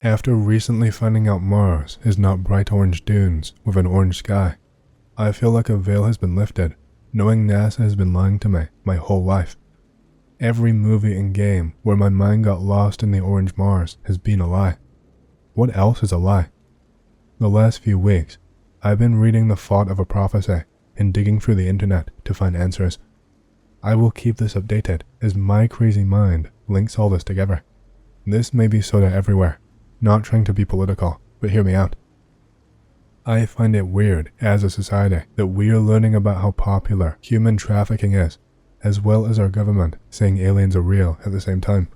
After recently finding out Mars is not bright orange dunes with an orange sky, I feel like a veil has been lifted, knowing NASA has been lying to me my whole life. Every movie and game where my mind got lost in the orange Mars has been a lie. What else is a lie? The last few weeks, I've been reading the thought of a prophecy and digging through the internet to find answers. I will keep this updated as my crazy mind links all this together. This may be soda everywhere, not trying to be political, but hear me out. I find it weird as a society that we are learning about how popular human trafficking is, as well as our government saying aliens are real at the same time.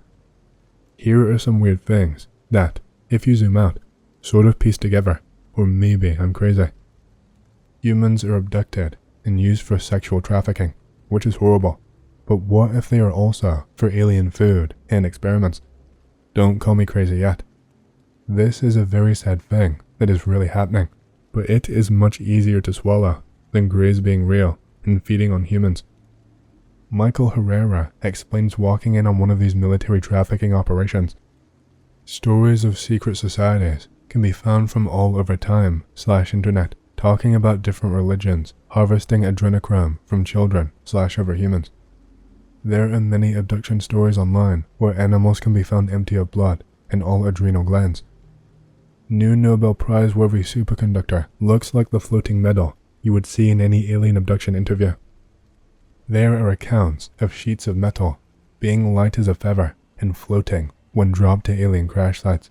Here are some weird things that, if you zoom out, sort of piece together, or maybe I'm crazy. Humans are abducted and used for sexual trafficking, which is horrible, but what if they are also for alien food and experiments? Don't call me crazy yet. This is a very sad thing that is really happening, but it is much easier to swallow than greys being real and feeding on humans. Michael Herrera explains walking in on one of these military trafficking operations. Stories of secret societies can be found from all over time/internet, talking about different religions harvesting adrenochrome from children/other humans. There are many abduction stories online where animals can be found empty of blood and all adrenal glands. New Nobel Prize-worthy superconductor looks like the floating metal you would see in any alien abduction interview. There are accounts of sheets of metal being light as a feather and floating when dropped to alien crash sites.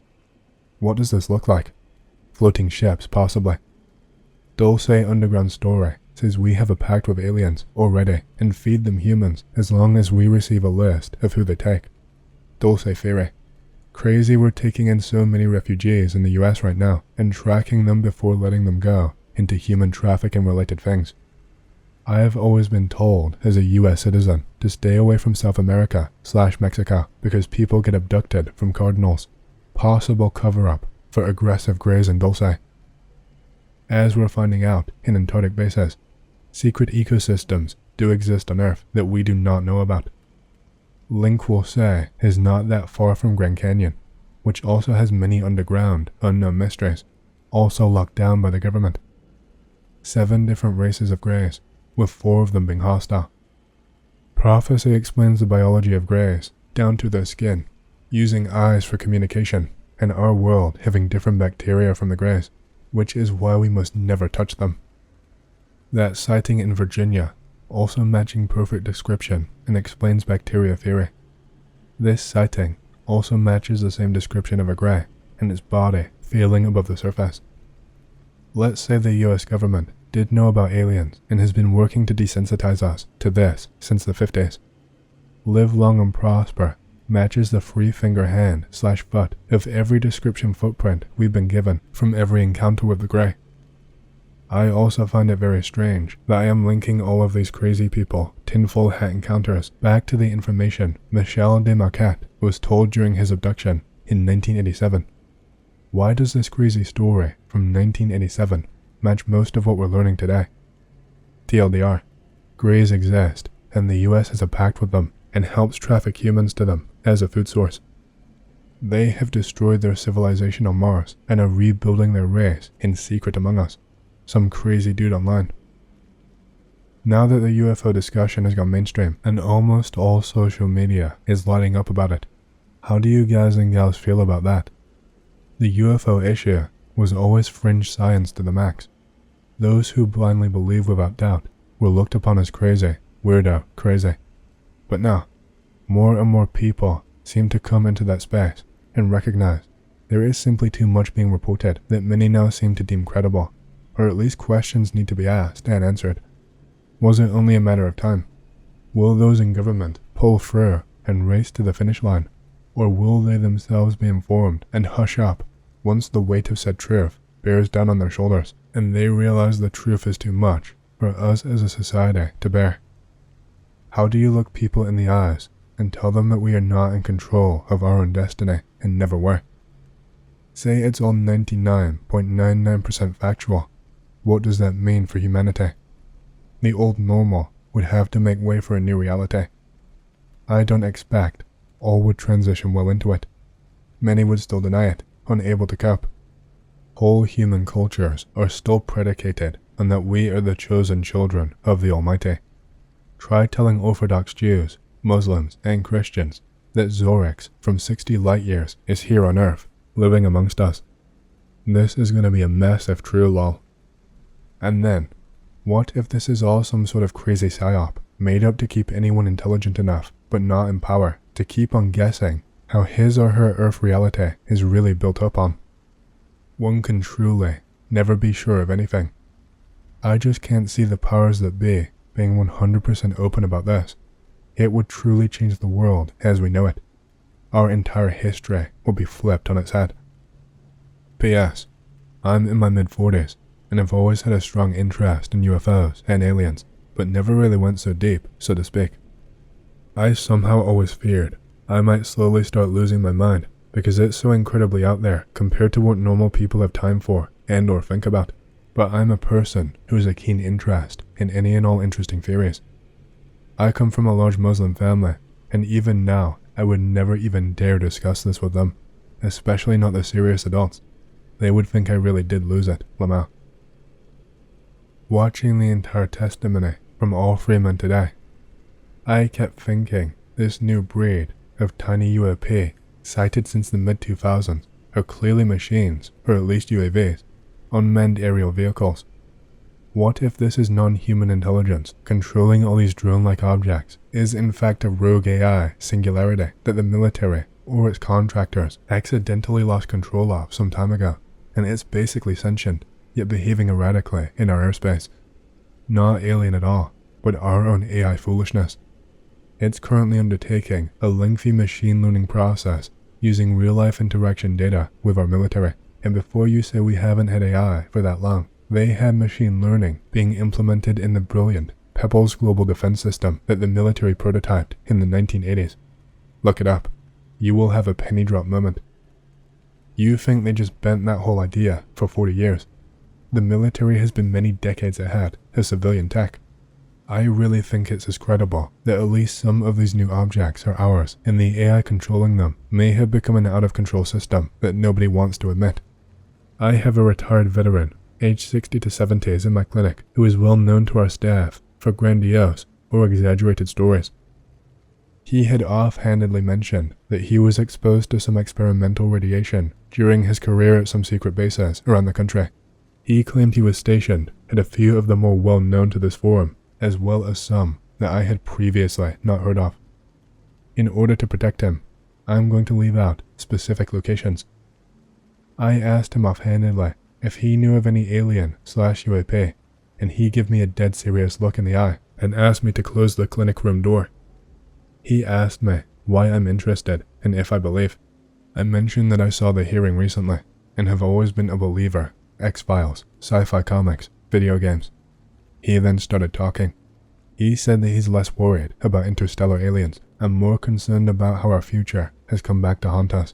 What does this look like? Floating ships, possibly. Dulce Underground Story says we have a pact with aliens already and feed them humans as long as we receive a list of who they take. Dulce Theory. Crazy we're taking in so many refugees in the US right now and tracking them before letting them go into human trafficking related things. I have always been told as a US citizen to stay away from South America/Mexico because people get abducted from cardinals. Possible cover-up for aggressive greys in Dulce. As we're finding out in Antarctic bases, secret ecosystems do exist on Earth that we do not know about. Link will say is not that far from Grand Canyon, which also has many underground, unknown mysteries, also locked down by the government. 7 different races of greys, with 4 of them being hostile. Prophecy explains the biology of greys down to their skin, using eyes for communication, and our world having different bacteria from the greys, which is why we must never touch them. That sighting in Virginia also matching perfect description and explains bacteria theory. This sighting also matches the same description of a grey and its body feeling above the surface. Let's say the US government did know about aliens and has been working to desensitize us to this since the 50s. Live long and prosper matches the free finger hand/foot of every description footprint we've been given from every encounter with the grey. I also find it very strange that I am linking all of these crazy people tinfoil hat encounters back to the information Michel de Marquette was told during his abduction in 1987. Why does this crazy story from 1987 match most of what we're learning today? TLDR, greys exist and the US has a pact with them and helps traffic humans to them as a food source. They have destroyed their civilization on Mars and are rebuilding their race in secret among us. Some crazy dude online. Now that the UFO discussion has gone mainstream and almost all social media is lighting up about it, how do you guys and gals feel about that? The UFO issue was always fringe science to the max. Those who blindly believe without doubt were looked upon as crazy, weirdo, crazy. But now, more and more people seem to come into that space and recognize there is simply too much being reported that many now seem to deem credible, or at least questions need to be asked and answered. Was it only a matter of time? Will those in government pull through and race to the finish line, or will they themselves be informed and hush up once the weight of said truth bears down on their shoulders and they realize the truth is too much for us as a society to bear? How do you look people in the eyes and tell them that we are not in control of our own destiny and never were? Say it's all 99.99% factual. What does that mean for humanity? The old normal would have to make way for a new reality. I don't expect all would transition well into it. Many would still deny it, unable to cope. Whole human cultures are still predicated on that we are the chosen children of the Almighty. Try telling Orthodox Jews, Muslims, and Christians that Zorix from 60 light years is here on Earth, living amongst us. This is going to be a mess if true, lol. And then, what if this is all some sort of crazy psyop, made up to keep anyone intelligent enough, but not in power, to keep on guessing how his or her Earth reality is really built up on? One can truly never be sure of anything. I just can't see the powers that be being 100% open about this. It would truly change the world as we know it. Our entire history will be flipped on its head. P.S. I'm in my mid-40s, and have always had a strong interest in UFOs and aliens, but never really went so deep, so to speak. I somehow always feared I might slowly start losing my mind, because it's so incredibly out there compared to what normal people have time for and or think about. But I'm a person who has a keen interest in any and all interesting theories. I come from a large Muslim family, and even now I would never even dare discuss this with them, especially not the serious adults. They would think I really did lose it, Lamau. Watching the entire testimony from all three men today, I kept thinking this new breed of tiny UAP sighted since the mid-2000s are clearly machines, or at least UAVs, unmanned aerial vehicles. What if this is non-human intelligence controlling all these drone-like objects is in fact a rogue AI singularity that the military or its contractors accidentally lost control of some time ago, and it's basically sentient, yet behaving erratically in our airspace? Not alien at all, but our own AI foolishness. It's currently undertaking a lengthy machine learning process using real-life interaction data with our military, and before you say we haven't had AI for that long, they had machine learning being implemented in the brilliant Pebbles global defense system that the military prototyped in the 1980s. Look it up. You will have a penny drop moment. You think they just bent that whole idea for 40 years. The military has been many decades ahead of civilian tech. I really think it's as credible that at least some of these new objects are ours, and the AI controlling them may have become an out-of-control system that nobody wants to admit. I have a retired veteran, aged 60 to 70s in my clinic, who is well known to our staff for grandiose or exaggerated stories. He had offhandedly mentioned that he was exposed to some experimental radiation during his career at some secret bases around the country. He claimed he was stationed at a few of the more well-known to this forum, as well as some that I had previously not heard of. In order to protect him, I'm going to leave out specific locations. I asked him offhandedly if he knew of any alien/UAP, and he gave me a dead serious look in the eye and asked me to close the clinic room door. He asked me why I'm interested and if I believe. I mentioned that I saw the hearing recently and have always been a believer, X-Files, sci-fi comics, video games. He then started talking. He said that he's less worried about interstellar aliens and more concerned about how our future has come back to haunt us.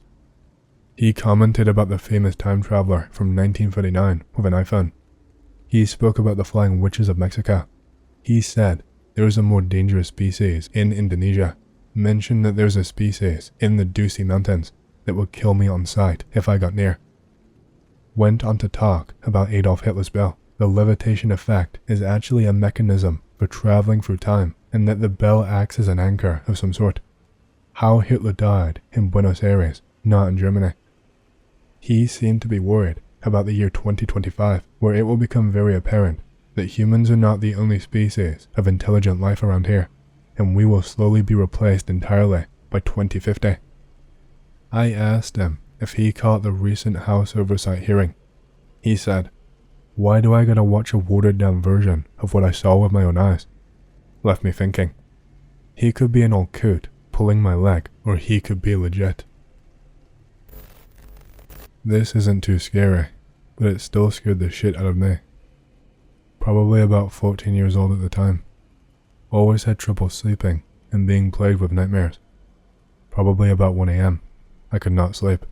He commented about the famous time traveler from 1939 with an iPhone. He spoke about the flying witches of Mexico. He said there is a more dangerous species in Indonesia, mentioned that there's a species in the Dusi Mountains that would kill me on sight if I got near. Went on to talk about Adolf Hitler's bell. The levitation effect is actually a mechanism for traveling through time, and that the bell acts as an anchor of some sort. How Hitler died in Buenos Aires, not in Germany. He seemed to be worried about the year 2025, where it will become very apparent that humans are not the only species of intelligent life around here, and we will slowly be replaced entirely by 2050. I asked him if he caught the recent House Oversight hearing. He said, "Why do I gotta watch a watered down version of what I saw with my own eyes?" Left me thinking. He could be an old coot pulling my leg, or he could be legit. This isn't too scary, but it still scared the shit out of me. Probably about 14 years old at the time. Always had trouble sleeping and being plagued with nightmares. Probably about 1 a.m. I could not sleep.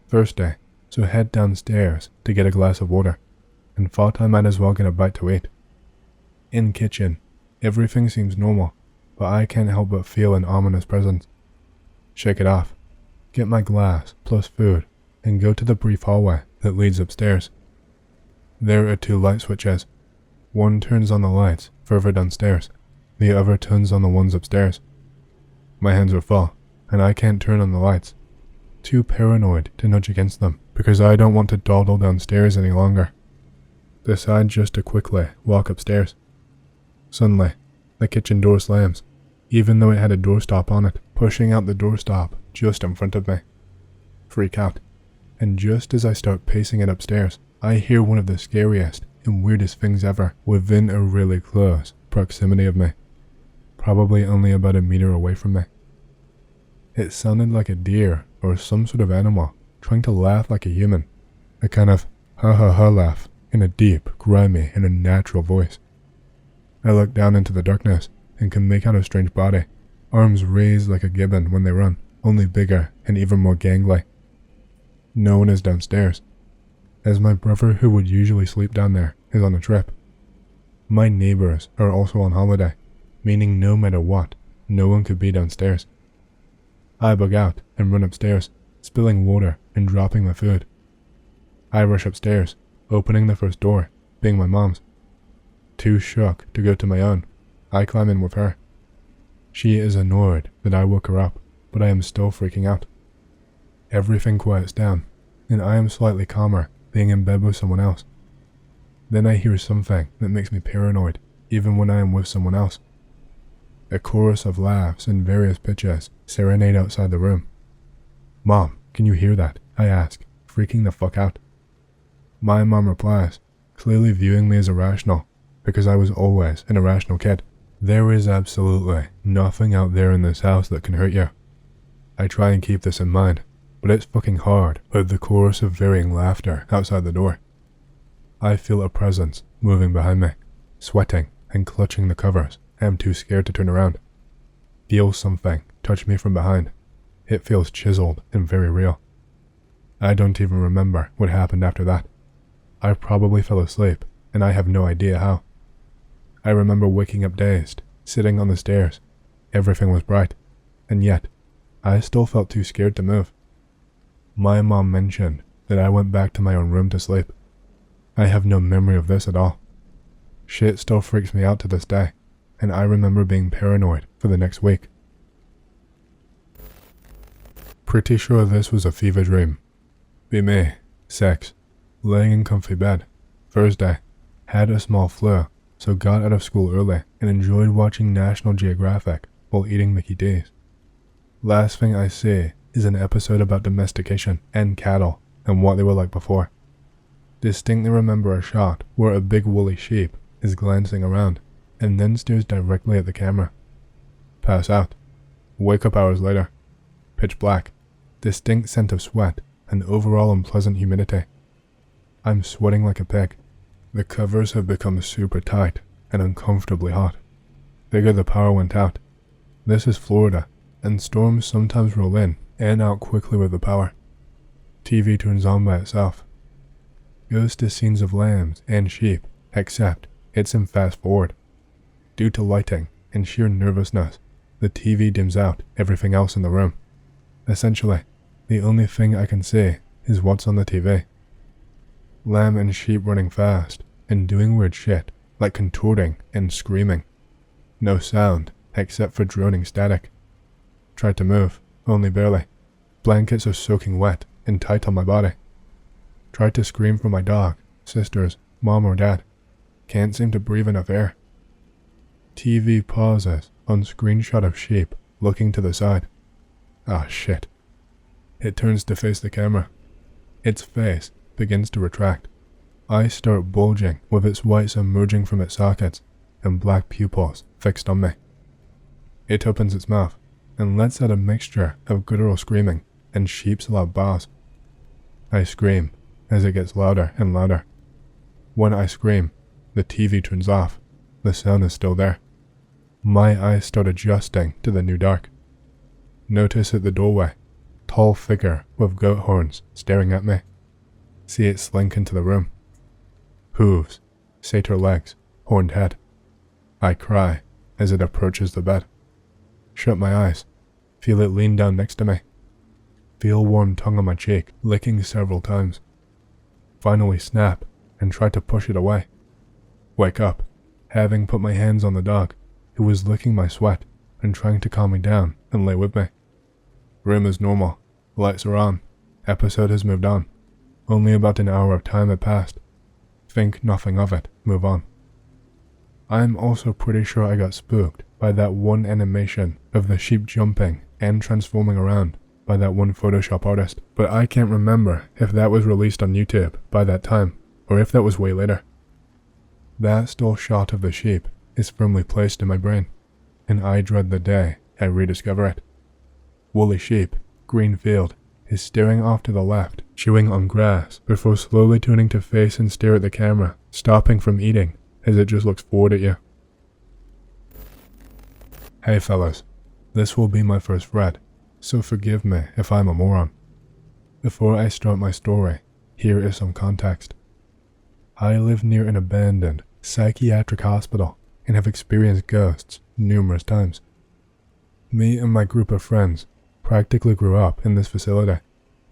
First day, so head downstairs to get a glass of water, and thought I might as well get a bite to eat. In kitchen, everything seems normal, but I can't help but feel an ominous presence. Shake it off. Get my glass plus food, and go to the brief hallway that leads upstairs. There are 2 light switches. One turns on the lights further downstairs, the other turns on the ones upstairs. My hands are full, and I can't turn on the lights. Too paranoid to nudge against them, because I don't want to dawdle downstairs any longer. Decide just to quickly walk upstairs. Suddenly, the kitchen door slams, even though it had a doorstop on it, pushing out the doorstop just in front of me. Freak out, and just as I start pacing it upstairs, I hear one of the scariest and weirdest things ever within a really close proximity of me, probably only about a meter away from me. It sounded like a deer or some sort of animal trying to laugh like a human, a kind of ha ha ha laugh in a deep, grimy, and unnatural voice. I look down into the darkness and can make out a strange body, arms raised like a gibbon when they run, only bigger and even more gangly. No one is downstairs, as my brother, who would usually sleep down there, is on a trip. My neighbors are also on holiday, meaning no matter what, no one could be downstairs. I bug out and run upstairs, spilling water and dropping my food. I rush upstairs, opening the first door, being my mom's. Too shook to go to my own, I climb in with her. She is annoyed that I woke her up, but I am still freaking out. Everything quiets down, and I am slightly calmer, being in bed with someone else. Then I hear something that makes me paranoid, even when I am with someone else. A chorus of laughs in various pitches serenade outside the room. "Mom, can you hear that?" I ask, freaking the fuck out. My mom replies, clearly viewing me as irrational, because I was always an irrational kid. "There is absolutely nothing out there in this house that can hurt you." I try and keep this in mind, but it's fucking hard with the chorus of varying laughter outside the door. I feel a presence moving behind me, sweating and clutching the covers. I am too scared to turn around. Feel something touch me from behind. It feels chiseled and very real. I don't even remember what happened after that. I probably fell asleep, and I have no idea how. I remember waking up dazed, sitting on the stairs. Everything was bright, and yet, I still felt too scared to move. My mom mentioned that I went back to my own room to sleep. I have no memory of this at all. Shit still freaks me out to this day, and I remember being paranoid for the next week. Pretty sure this was a fever dream. Be me, 6, laying in comfy bed, Thursday, had a small flu, so got out of school early and enjoyed watching National Geographic while eating Mickey D's. Last thing I see is an episode about domestication and cattle and what they were like before. Distinctly remember a shot where a big woolly sheep is glancing around and then stares directly at the camera. Pass out. Wake up hours later. Pitch black. Distinct scent of sweat and overall unpleasant humidity. I'm sweating like a pig. The covers have become super tight and uncomfortably hot. Figure the power went out. This is Florida, and storms sometimes roll in and out quickly with the power. TV turns on by itself. Goes to scenes of lambs and sheep, except it's in fast forward. Due to lighting and sheer nervousness, the TV dims out everything else in the room. Essentially, the only thing I can see is what's on the TV. Lamb and sheep running fast and doing weird shit, like contorting and screaming. No sound, except for droning static. Tried to move, only barely. Blankets are soaking wet and tight on my body. Tried to scream for my dog, sisters, mom or dad. Can't seem to breathe enough air. TV pauses on screenshot of sheep looking to the side. Ah shit. It turns to face the camera. Its face begins to retract. Eyes start bulging with its whites emerging from its sockets and black pupils fixed on me. It opens its mouth and lets out a mixture of guttural screaming and sheep's loud baa's. I scream as it gets louder and louder. When I scream, the TV turns off. The sound is still there. My eyes start adjusting to the new dark. Notice at the doorway, tall figure with goat horns staring at me. See it slink into the room. Hooves, satyr legs, horned head. I cry as it approaches the bed. Shut my eyes, feel it lean down next to me. feel warm tongue on my cheek, licking several times. Finally snap and try to push it away. Wake up, having put my hands on the dog, who was licking my sweat and trying to calm me down and lay with me. Room is normal, lights are on, episode has moved on. Only about an hour of time had passed. Think nothing of it, move on. I am also pretty sure I got spooked by that one animation of the sheep jumping and transforming around by that one Photoshop artist, but I can't remember if that was released on YouTube by that time, or if that was way later. That still shot of the sheep is firmly placed in my brain, and I dread the day I rediscover it. Woolly sheep, green field, is staring off to the left, chewing on grass, before slowly turning to face and stare at the camera, stopping from eating as it just looks forward at you. Hey fellas, this will be my first thread, so forgive me if I'm a moron. Before I start my story, here is some context. I live near an abandoned psychiatric hospital and have experienced ghosts numerous times. Me and my group of friends practically grew up in this facility.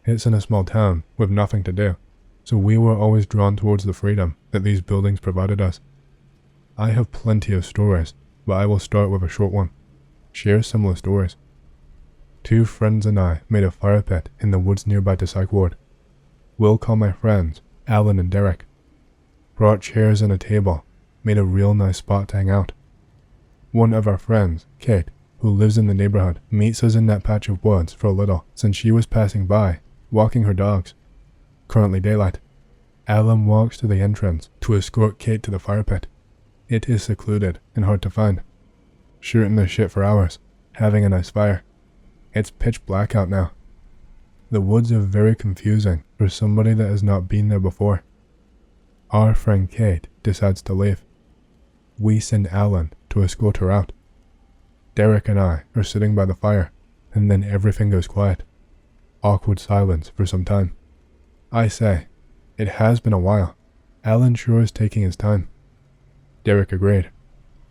It's in a small town with nothing to do, so we were always drawn towards the freedom that these buildings provided us. I have plenty of stories, but I will start with a short one. Share similar stories. 2 friends and I made a fire pit in the woods nearby to psych ward. We'll call my friends Alan and Derek. Brought chairs and a table, made a real nice spot to hang out. One of our friends, Kate, who lives in the neighborhood, meets us in that patch of woods for a little since she was passing by, walking her dogs. Currently daylight. Alan walks to the entrance to escort Kate to the fire pit. It is secluded and hard to find. Shooting the shit for hours, having a nice fire. It's pitch black out now. The woods are very confusing for somebody that has not been there before. Our friend Kate decides to leave. We send Alan to escort her out. Derek and I are sitting by the fire, and then everything goes quiet. Awkward silence for some time. I say, it has been a while. Alan sure is taking his time. Derek agreed.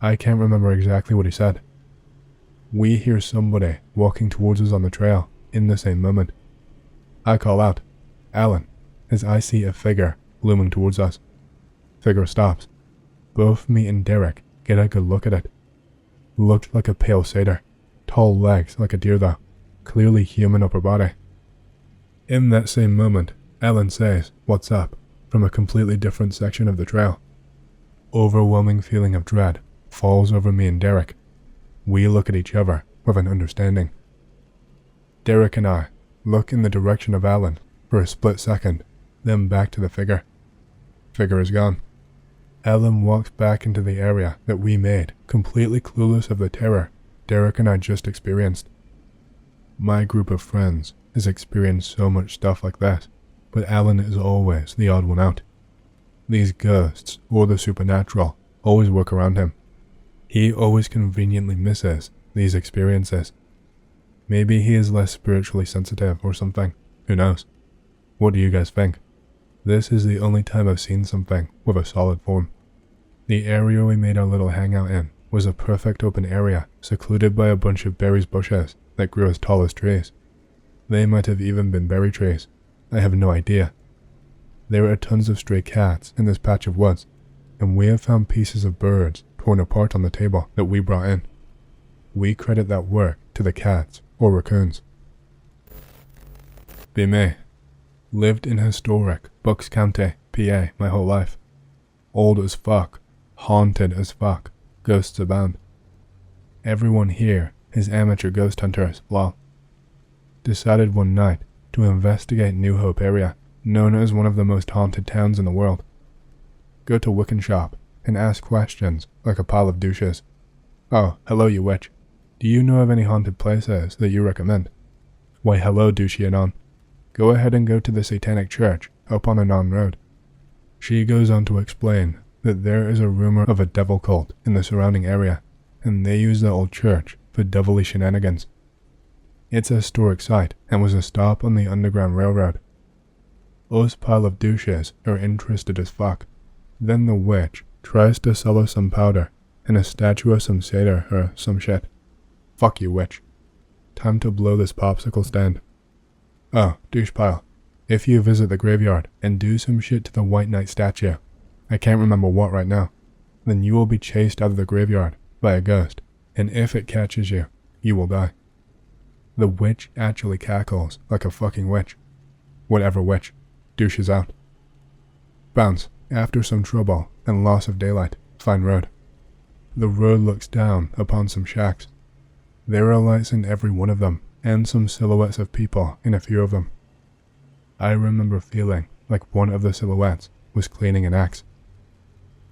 I can't remember exactly what he said. We hear somebody walking towards us on the trail in the same moment. I call out, Alan, as I see a figure looming towards us. Figure stops. Both me and Derek get a good look at it. Looked like a pale satyr. Tall legs like a deer though. Clearly human upper body. In that same moment, Alan says, "What's up?" from a completely different section of the trail. Overwhelming feeling of dread falls over me and Derek. We look at each other with an understanding. Derek and I look in the direction of Alan for a split second, then back to the figure. Figure is gone. Alan walks back into the area that we made, completely clueless of the terror Derek and I just experienced. My group of friends has experienced so much stuff like that, but Alan is always the odd one out. These ghosts, or the supernatural, always work around him. He always conveniently misses these experiences. Maybe he is less spiritually sensitive or something, who knows? What do you guys think? This is the only time I've seen something with a solid form. The area we made our little hangout in was a perfect open area, secluded by a bunch of berries bushes that grew as tall as trees. They might have even been berry trees. I have no idea. There are tons of stray cats in this patch of woods, and we have found pieces of birds torn apart on the table that we brought in. We credit that work to the cats or raccoons. Be me. Lived in historic Bucks County, PA my whole life. Old as fuck, haunted as fuck, ghosts abound. Everyone here is amateur ghost hunters, lol. Decided one night to investigate New Hope area, known as one of the most haunted towns in the world. Go to Wiccan shop and ask questions like a pile of douches. Oh, hello you witch. Do you know of any haunted places that you recommend? Why hello douchey Anon. Go ahead and go to the Satanic Church up on Anon Road. She goes on to explain that there is a rumor of a devil cult in the surrounding area, and they use the old church for devilly shenanigans. It's a historic site and was a stop on the Underground Railroad. Us pile of douches are interested as fuck. Then the witch tries to sell us some powder and a statue of some satyr or some shit. Fuck you, witch. Time to blow this popsicle stand. Oh, douche pile. If you visit the graveyard and do some shit to the White Knight statue, I can't remember what right now, then you will be chased out of the graveyard by a ghost, and if it catches you, you will die. The witch actually cackles like a fucking witch. Whatever witch, douches out. Bounce, after some trouble and loss of daylight, find road. The road looks down upon some shacks. There are lights in every one of them, and some silhouettes of people in a few of them. I remember feeling like one of the silhouettes was cleaning an axe.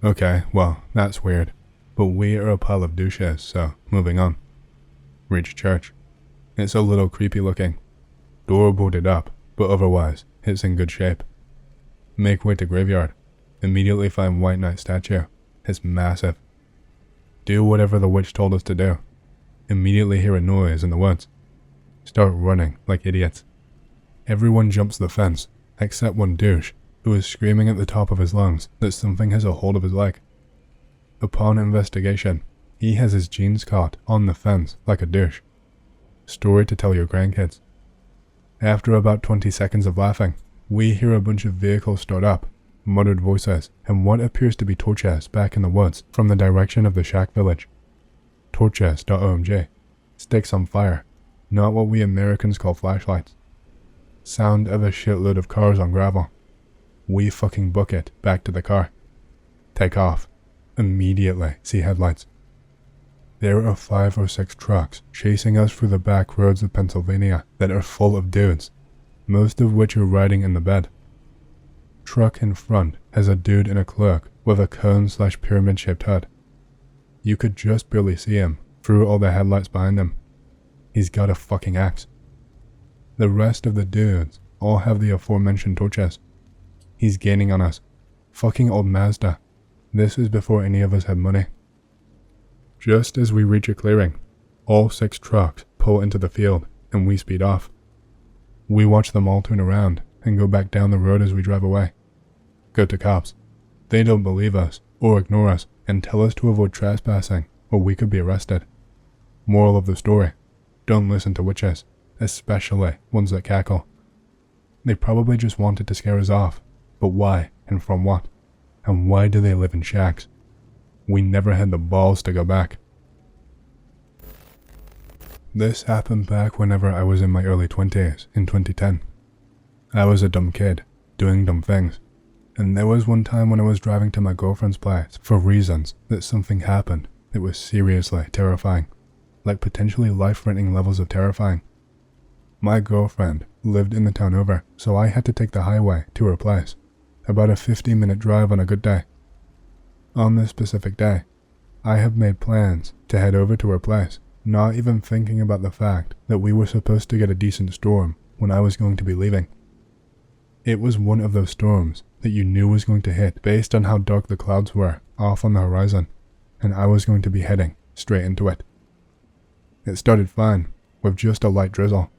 Okay, well, that's weird, but we are a pile of douches, so moving on. Reach church. It's a little creepy looking. Door boarded up, but otherwise, it's in good shape. Make way to graveyard. Immediately find White Knight statue. It's massive. Do whatever the witch told us to do. Immediately hear a noise in the woods. Start running like idiots. Everyone jumps the fence, except one douche, who is screaming at the top of his lungs that something has a hold of his leg. Upon investigation, he has his jeans caught on the fence like a douche. Story to tell your grandkids. After about 20 seconds of laughing, we hear a bunch of vehicles start up, muttered voices, and what appears to be torches back in the woods from the direction of the shack village. Torches.omg. Sticks on fire, not what we Americans call flashlights. Sound of a shitload of cars on gravel. We fucking book it back to the car. Take off. Immediately see headlights. There are 5 or 6 trucks chasing us through the back roads of Pennsylvania that are full of dudes, most of which are riding in the bed. Truck in front has a dude in a cloak with a cone/pyramid shaped hood. You could just barely see him through all the headlights behind him. He's got a fucking axe. The rest of the dudes all have the aforementioned torches. He's gaining on us. Fucking old Mazda. This is before any of us had money. Just as we reach a clearing, all 6 trucks pull into the field and we speed off. We watch them all turn around and go back down the road as we drive away. Go to cops. They don't believe us or ignore us and tell us to avoid trespassing or we could be arrested. Moral of the story, don't listen to witches, especially ones that cackle. They probably just wanted to scare us off, but why and from what? And why do they live in shacks? We never had the balls to go back. This happened back whenever I was in my early 20s in 2010. I was a dumb kid, doing dumb things, and there was one time when I was driving to my girlfriend's place for reasons that something happened that was seriously terrifying, like potentially life-threatening levels of terrifying. My girlfriend lived in the town over, so I had to take the highway to her place, about a 15-minute drive on a good day. On this specific day, I have made plans to head over to her place, not even thinking about the fact that we were supposed to get a decent storm when I was going to be leaving. It was one of those storms that you knew was going to hit based on how dark the clouds were off on the horizon, and I was going to be heading straight into it. It started fine, with just a light drizzle,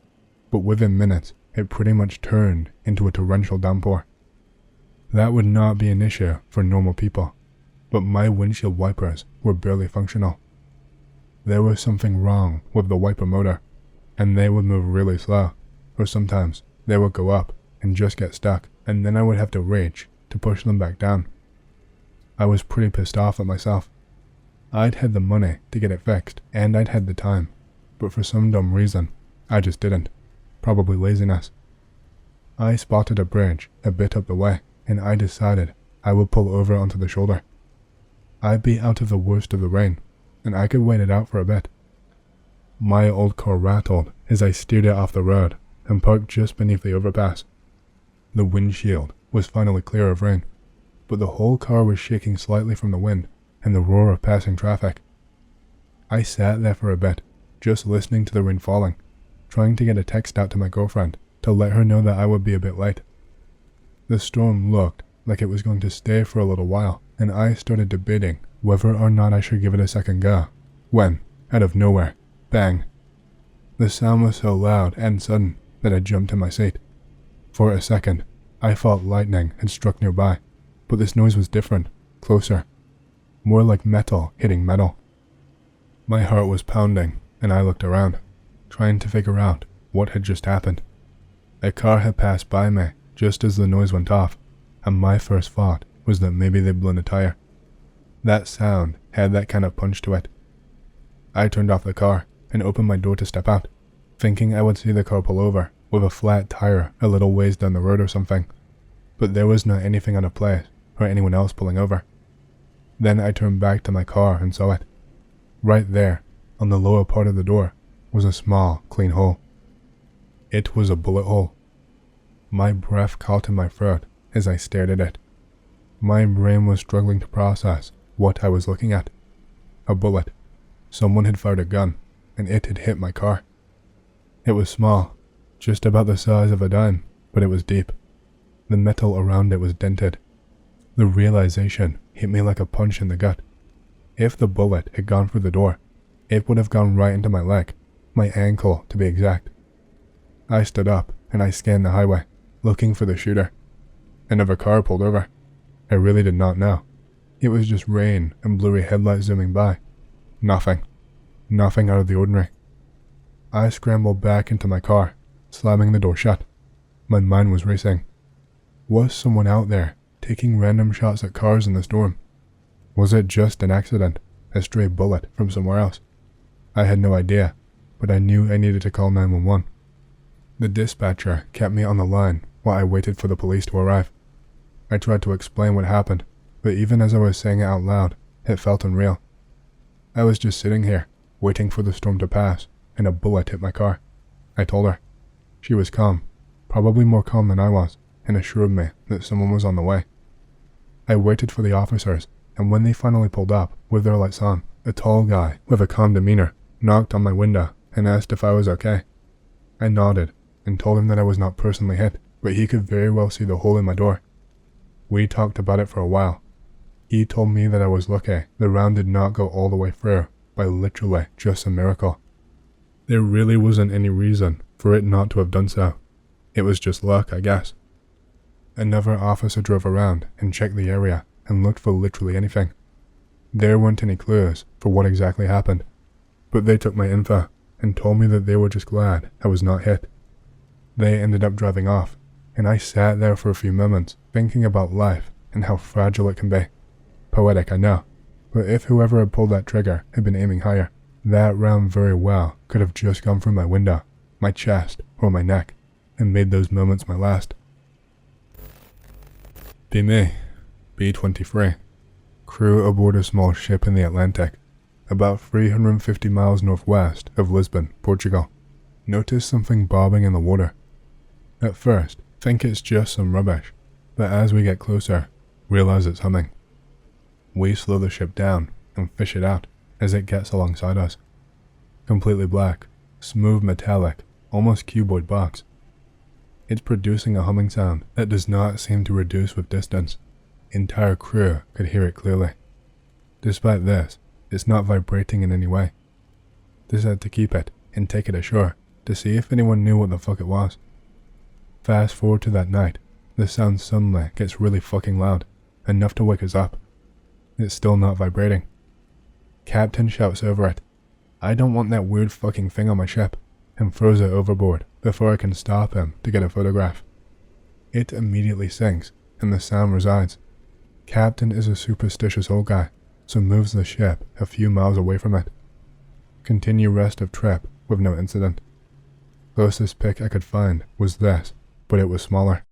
but within minutes, it pretty much turned into a torrential downpour. That would not be an issue for normal people, but my windshield wipers were barely functional. There was something wrong with the wiper motor, and they would move really slow, or sometimes they would go up and just get stuck, and then I would have to reach to push them back down. I was pretty pissed off at myself. I'd had the money to get it fixed, and I'd had the time, but for some dumb reason, I just didn't. Probably laziness. I spotted a bridge a bit up the way, and I decided I would pull over onto the shoulder. I'd be out of the worst of the rain, and I could wait it out for a bit. My old car rattled as I steered it off the road and parked just beneath the overpass. The windshield was finally clear of rain, but the whole car was shaking slightly from the wind and the roar of passing traffic. I sat there for a bit, just listening to the rain falling, trying to get a text out to my girlfriend to let her know that I would be a bit late. The storm looked like it was going to stay for a little while, and I started debating whether or not I should give it a second go, when, out of nowhere, bang. The sound was so loud and sudden that I jumped in my seat. For a second, I thought lightning had struck nearby, but this noise was different, closer, more like metal hitting metal. My heart was pounding, and I looked around, trying to figure out what had just happened. A car had passed by me just as the noise went off, and my first thought was that maybe they'd blown a tire. That sound had that kind of punch to it. I turned off the car and opened my door to step out, thinking I would see the car pull over with a flat tire a little ways down the road or something, but there was not anything out of place or anyone else pulling over. Then I turned back to my car and saw it. Right there, on the lower part of the door, was a small, clean hole. It was a bullet hole. My breath caught in my throat as I stared at it. My brain was struggling to process what I was looking at. A bullet. Someone had fired a gun, and it had hit my car. It was small, just about the size of a dime, but it was deep. The metal around it was dented. The realization hit me like a punch in the gut. If the bullet had gone through the door, it would have gone right into my leg, my ankle to be exact. I stood up and I scanned the highway, looking for the shooter. Another car pulled over. I really did not know. It was just rain and blurry headlights zooming by. Nothing. Nothing out of the ordinary. I scrambled back into my car, slamming the door shut. My mind was racing. Was someone out there taking random shots at cars in the storm? Was it just an accident, a stray bullet from somewhere else? I had no idea, but I knew I needed to call 911. The dispatcher kept me on the line while I waited for the police to arrive. I tried to explain what happened, but even as I was saying it out loud, it felt unreal. I was just sitting here, waiting for the storm to pass, and a bullet hit my car. I told her. She was calm, probably more calm than I was, and assured me that someone was on the way. I waited for the officers, and when they finally pulled up with their lights on, a tall guy with a calm demeanor knocked on my window and asked if I was okay. I nodded and told him that I was not personally hit, but he could very well see the hole in my door. We talked about it for a while. He told me that I was lucky the round did not go all the way through by literally just a miracle. There really wasn't any reason for it not to have done so. It was just luck, I guess. Another officer drove around and checked the area and looked for literally anything. There weren't any clues for what exactly happened, but they took my info and told me that they were just glad I was not hit. They ended up driving off, and I sat there for a few moments thinking about life and how fragile it can be. Poetic, I know, but if whoever had pulled that trigger had been aiming higher, that round very well could have just gone through my window, my chest, or my neck, and made those moments my last. Be me, B-23, crew aboard a small ship in the Atlantic, about 350 miles northwest of Lisbon, Portugal. Notice something bobbing in the water. At first, think it's just some rubbish, but as we get closer, realize it's humming. We slow the ship down and fish it out as it gets alongside us. Completely black, smooth metallic, almost cuboid box. It's producing a humming sound that does not seem to reduce with distance. Entire crew could hear it clearly. Despite this, it's not vibrating in any way. Decided to keep it and take it ashore to see if anyone knew what the fuck it was. Fast forward to that night, the sound suddenly gets really fucking loud, enough to wake us up. It's still not vibrating. Captain shouts over it, "I don't want that weird fucking thing on my ship," and throws it overboard before I can stop him to get a photograph. It immediately sinks, and the sound resides. Captain is a superstitious old guy, so moves the ship a few miles away from it. Continue rest of trip with no incident. Closest pic I could find was this, but it was smaller.